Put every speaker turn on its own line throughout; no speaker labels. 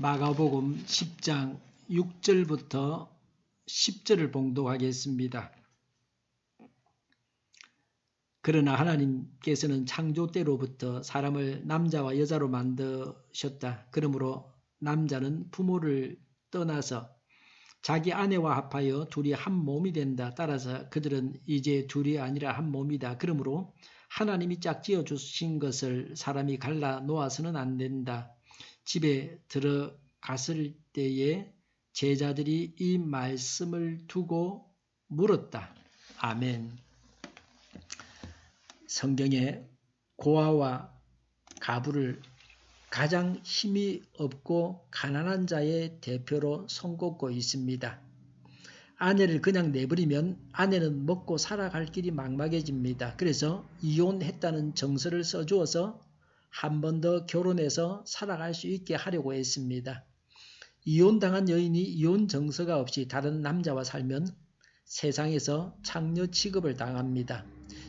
마가복음 10장 6절부터 10절을 봉독하겠습니다. 그러나 하나님께서는 창조 때로부터 사람을 남자와 여자로 만드셨다. 그러므로 남자는 부모를 떠나서 자기 아내와 합하여 둘이 한 몸이 된다. 따라서 그들은 이제 둘이 아니라 한 몸이다. 그러므로 하나님이 짝지어 주신 것을 사람이 갈라 놓아서는 안 된다. 집에 들어갔을 때에 제자들이 이 말씀을 두고 물었다. 아멘. 성경에 고아와 가부를 가장 힘이 없고 가난한 자의 대표로 손꼽고 있습니다. 아내를 그냥 내버리면 아내는 먹고 살아갈 길이 막막해집니다. 그래서 이혼했다는 정서를 써주어서 한 번 더 결혼해서 살아갈 수 있게 하려고 했습니다. 이혼당한 여인이 이혼 정서가 없이 다른 남자와 살면 세상에서 창녀 취급을 당합니다.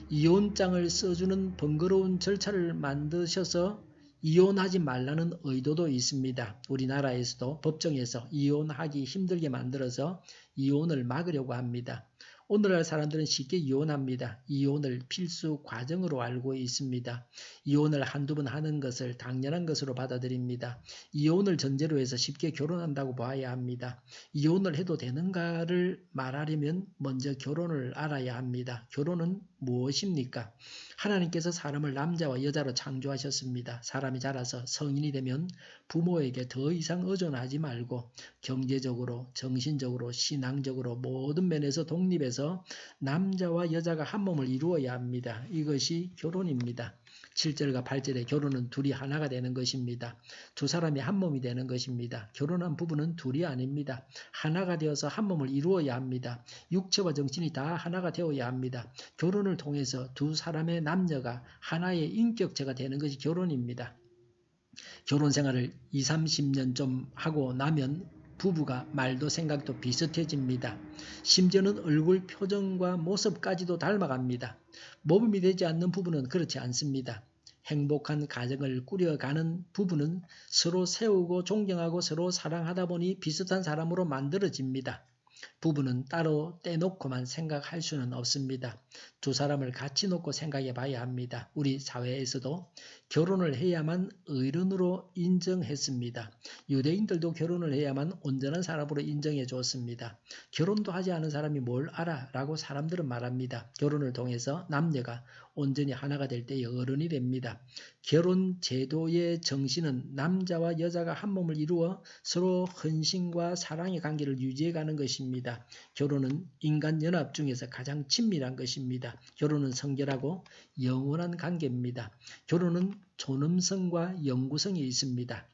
이혼장을 써주는 번거로운 절차를 만드셔서 이혼하지 말라는 의도도 있습니다. 우리나라에서도 법정에서 이혼하기 힘들게 만들어서 이혼을 막으려고 합니다. 오늘날 사람들은 쉽게 이혼합니다. 이혼을 필수 과정으로 알고 있습니다. 이혼을 한두 번 하는 것을 당연한 것으로 받아들입니다. 이혼을 전제로 해서 쉽게 결혼한다고 봐야 합니다. 이혼을 해도 되는가를 말하려면 먼저 결혼을 알아야 합니다. 결혼은 무엇입니까? 하나님께서 사람을 남자와 여자로 창조하셨습니다. 사람이 자라서 성인이 되면 부모에게 더 이상 의존하지 말고 경제적으로, 정신적으로, 신앙적으로 모든 면에서 독립해서 남자와 여자가 한 몸을 이루어야 합니다. 이것이 결혼입니다. 7절과 8절에 결혼은 둘이 하나가 되는 것입니다. 두 사람이 한 몸이 되는 것입니다. 결혼한 부부는 둘이 아닙니다. 하나가 되어서 한 몸을 이루어야 합니다. 육체와 정신이 다 하나가 되어야 합니다. 결혼을 통해서 두 사람의 남녀가 하나의 인격체가 되는 것이 결혼입니다. 결혼 생활을 20-30년 좀 하고 나면 부부가 말도 생각도 비슷해집니다. 심지어는 얼굴 표정과 모습까지도 닮아갑니다. 모범이 되지 않는 부부는 그렇지 않습니다. 행복한 가정을 꾸려가는 부부는 서로 세우고 존경하고 서로 사랑하다 보니 비슷한 사람으로 만들어집니다. 부부는 따로 떼놓고만 생각할 수는 없습니다. 두 사람을 같이 놓고 생각해 봐야 합니다. 우리 사회에서도 결혼을 해야만 의인으로 인정했습니다. 유대인들도 결혼을 해야만 온전한 사람으로 인정해 줬습니다. 결혼도 하지 않은 사람이 뭘 알아? 라고 사람들은 말합니다. 결혼을 통해서 남녀가 온전히 하나가 될 때에 어른이 됩니다. 결혼 제도의 정신은 남자와 여자가 한 몸을 이루어 서로 헌신과 사랑의 관계를 유지해가는 것입니다. 결혼은 인간 연합 중에서 가장 친밀한 것입니다. 결혼은 성결하고 영원한 관계입니다. 결혼은 존엄성과 영구성이 있습니다.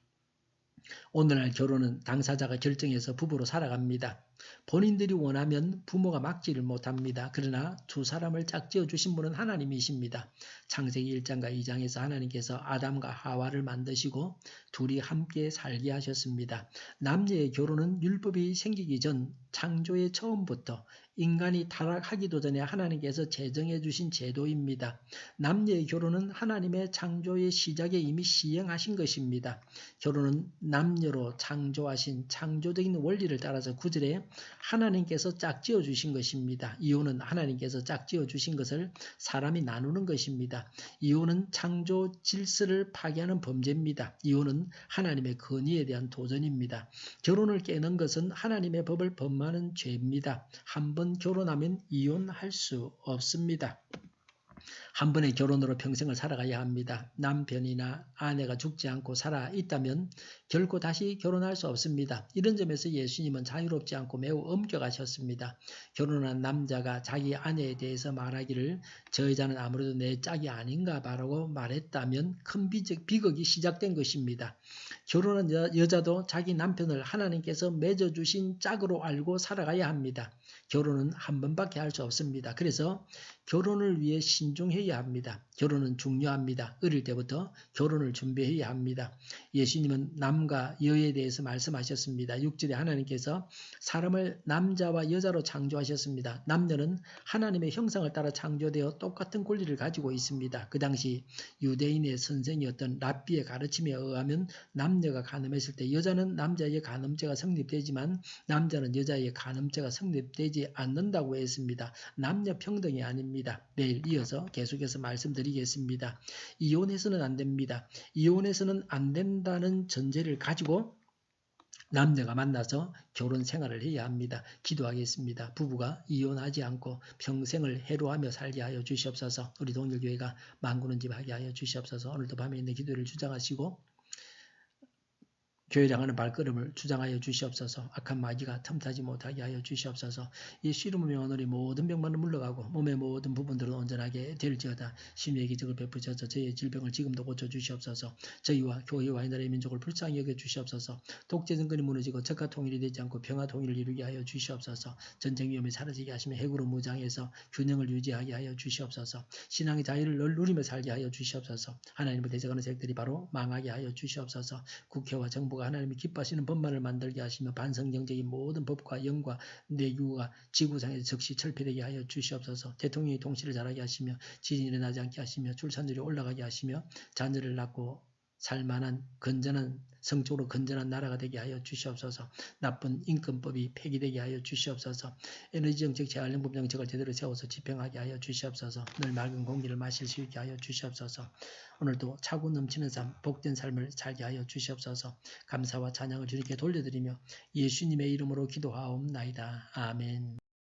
오늘날 결혼은 당사자가 결정해서 부부로 살아갑니다. 본인들이 원하면 부모가 막지를 못합니다. 그러나 두 사람을 짝지어 주신 분은 하나님이십니다. 창세기 1장과 2장에서 하나님께서 아담과 하와를 만드시고 둘이 함께 살게 하셨습니다. 남녀의 결혼은 율법이 생기기 전 창조의 처음부터 인간이 타락하기도 전에 하나님께서 제정해 주신 제도입니다. 남녀의 결혼은 하나님의 창조의 시작에 이미 시행하신 것입니다. 결혼은 남녀로 창조하신 창조적인 원리를 따라서 9절에 하나님께서 짝지어 주신 것입니다. 이혼은 하나님께서 짝지어 주신 것을 사람이 나누는 것입니다. 이혼은 창조 질서를 파괴하는 범죄입니다. 이혼은 하나님의 건의에 대한 도전입니다. 결혼을 깨는 것은 하나님의 법을 범하는 죄입니다. 한 번 결혼하면 이혼할 수 없습니다. 한 번의 결혼으로 평생을 살아가야 합니다. 남편이나 아내가 죽지 않고 살아 있다면 결코 다시 결혼할 수 없습니다. 이런 점에서 예수님은 자유롭지 않고 매우 엄격하셨습니다. 결혼한 남자가 자기 아내에 대해서 말하기를 저 여자는 아무래도 내 짝이 아닌가 봐라고 말했다면 큰 비극이 시작된 것입니다. 결혼한 여자도 자기 남편을 하나님께서 맺어주신 짝으로 알고 살아가야 합니다. 결혼은 한 번밖에 할 수 없습니다. 그래서 결혼을 위해 신중해야 합니다. 결혼은 중요합니다. 어릴 때부터 결혼을 준비해야 합니다. 예수님은 남과 여에 대해서 말씀하셨습니다. 6절에 하나님께서 사람을 남자와 여자로 창조하셨습니다. 남녀는 하나님의 형상을 따라 창조되어 똑같은 권리를 가지고 있습니다. 그 당시 유대인의 선생이었던 랍비의 가르침에 의하면 남녀가 간음했을 때 여자는 남자의 간음죄가 성립되지만 남자는 여자의 간음죄가 성립되지 않는다고 했습니다. 남녀 평등이 아닙니다. 내일 이어서 계속해서 말씀드리겠습니다. 이혼해서는 안 됩니다. 이혼해서는 안 된다는 전제를 가지고 남녀가 만나서 결혼 생활을 해야 합니다. 기도하겠습니다. 부부가 이혼하지 않고 평생을 해로하며 살게 하여 주시옵소서. 우리 동일교회가 만구는 집 하게 하여 주시옵소서. 오늘도 밤에 있는 기도를 주장하시고 교회를 향하는 발걸음을 주장하여 주시옵소서. 악한 마귀가 틈타지 못하게 하여 주시옵소서. 예수 이름으로 오늘이 모든 병만은 물러가고 몸의 모든 부분들은 온전하게 될지어다. 심리의 기적을 베푸셔서 저희의 질병을 지금도 고쳐주시옵소서. 저희와 교회와 이 나라의 민족을 불쌍히 여겨주시옵소서. 독재 정권이 무너지고 적화 통일이 되지 않고 평화 통일을 이루게 하여 주시옵소서. 전쟁 위험이 사라지게 하시며 핵으로 무장해서 균형을 유지하게 하여 주시옵소서. 신앙의 자유를 늘 누리며 살게 하여 주시옵소서. 하나님을 대적하는 세력들이 바로 망하게 하여 주시옵소서. 국회와 정부가 하나님이 기뻐하시는 법만을 만들게 하시며 반성경적인 모든 법과 영과 내규가 지구상에서 즉시 철폐되게 하여 주시옵소서. 대통령이 통치를 잘하게 하시며 지진이 일어나지 않게 하시며 출산율이 올라가게 하시며 자녀를 낳고 살만한 건전한 성적으로 건전한 나라가 되게 하여 주시옵소서. 나쁜 인권법이 폐기되게 하여 주시옵소서. 에너지정책, 재활용법 정책을 제대로 세워서 집행하게 하여 주시옵소서. 늘 맑은 공기를 마실 수 있게 하여 주시옵소서. 오늘도 차고 넘치는 삶, 복된 삶을 살게 하여 주시옵소서. 감사와 찬양을 주님께 돌려드리며 예수님의 이름으로 기도하옵나이다. 아멘.